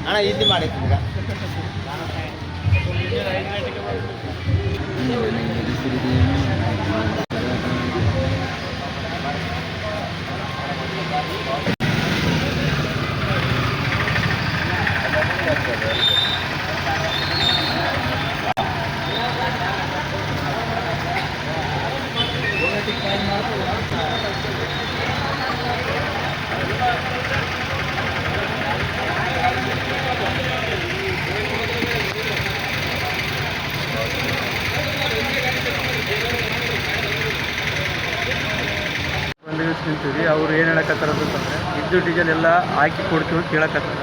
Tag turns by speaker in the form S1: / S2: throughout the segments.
S1: ಅಣ್ಣ ಇಲ್ಲಿ ಮಾಡಿತ್ತು ಈಗ
S2: ನಿಂತೀವಿ. ಅವ್ರು ಏನು ಹೇಳಕತ್ತಾರ ಅಂತಂದ್ರೆ ಇದ್ದು ಡೀಸೆಲ್ ಎಲ್ಲ ಹಾಕಿ ಕೊಡ್ತೀವಿ ಅಂತ ಕೇಳಕತ್ತಾರ.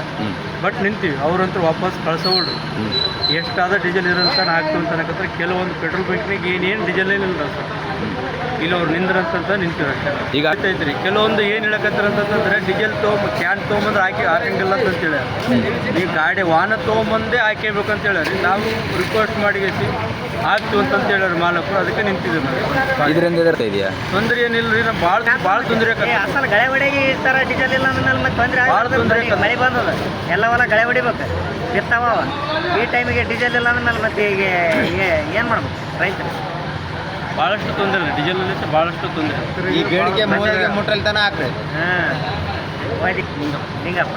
S2: ಬಟ್ ನಿಂತೀವಿ, ಅವ್ರಂತೂ ವಾಪಸ್ ಕಳ್ಸೋಳ್ರು. ಎಷ್ಟಾದ ಡೀಸೆಲ್ ಇರೋಂತ ಹಾಕ್ತೀವಿ ಅಂತ ಅನ್ನಕತ್ತಾರೆ. ಕೆಲವೊಂದು ಪೆಟ್ರೋಲ್ ಬಂಕ್ನಾಗ ಏನೇನು ಡೀಸೆಲ್ ಏನಿಲ್ಲ ಸರ್, ಇಲ್ಲಿ ಅವ್ರು ನಿಂದ್ರಂತ ನಿಂತೀವಿ ಅಷ್ಟೇ. ಈಗ ಆಗ್ತೈತ್ರಿ. ಕೆಲವೊಂದು ಏನು ಹೇಳಕತ್ತಾರ ಅಂತಂದ್ರೆ ಡೀಸೆಲ್ ಕ್ಯಾನ್ ತೊಗೊಂಬಂದ್ರೆ ಹಾಕಂಗಿಲ್ಲ ಅಂತೇಳಿ, ಈ ಗಾಡಿ ವಾಹನ ತೊಗೊಂಬಂದೇ ಹಾಕೇಬೇಕಂತ ಹೇಳ್ಯಾರ. ನಾವು ರಿಕ್ವೆಸ್ಟ್ ಮಾಡಿ ಹಾಕ್ತೀವಿ ಅಂತ ಹೇಳ್ಯಾರ ಮಾಲಕರು. ಅದಕ್ಕೆ ನಿಂತಿದ್ದೀವಿ ನಾವು.
S3: ಇದರಿಂದ ಇದೆಯಾ
S2: ತೊಂದರೆ ಏನಿಲ್ಲ ರೀ. ನಾವು ಭಾಳ ತೊಂದರೆ
S4: ಅಸಲು ಗಳೆ ಹೊಡೆಗೆ ಈ ಥರ ಡೀಸೆಲ್ ಇಲ್ಲ ಅಂದ್ಮೇಲೆ ಮತ್ತೆ ತೊಂದರೆ
S2: ಭಾಳ ತೊಂದರೆ.
S4: ಮಳೆ ಬಂದದ ಎಲ್ಲ ಹೊಲ ಗಳೆ ಹೊಡಿಬೇಕು, ಬಿತ್ತಾವ. ಈ ಟೈಮಿಗೆ ಡೀಸೆಲ್ ಇಲ್ಲ ಅಂದ್ಮೇಲೆ ಮತ್ತೆ ಈಗ ಏನು ಮಾಡ್ಬೇಕು ರೈತರು?
S2: ಭಾಳಷ್ಟು ತೊಂದರೆ ಇದೆ. ಡೀಸೆಲಲ್ಲಿ ಭಾಳಷ್ಟು ತೊಂದರೆ.
S1: ಈ ಬೇಡಿಕೆ ಮೂಲಿಗೆ ಮುಟ್ಟಲ್ ತನ ಹಾಕ್ರಿ.
S4: ಹಾಂ, ಲಿಂಗಪ್ಪ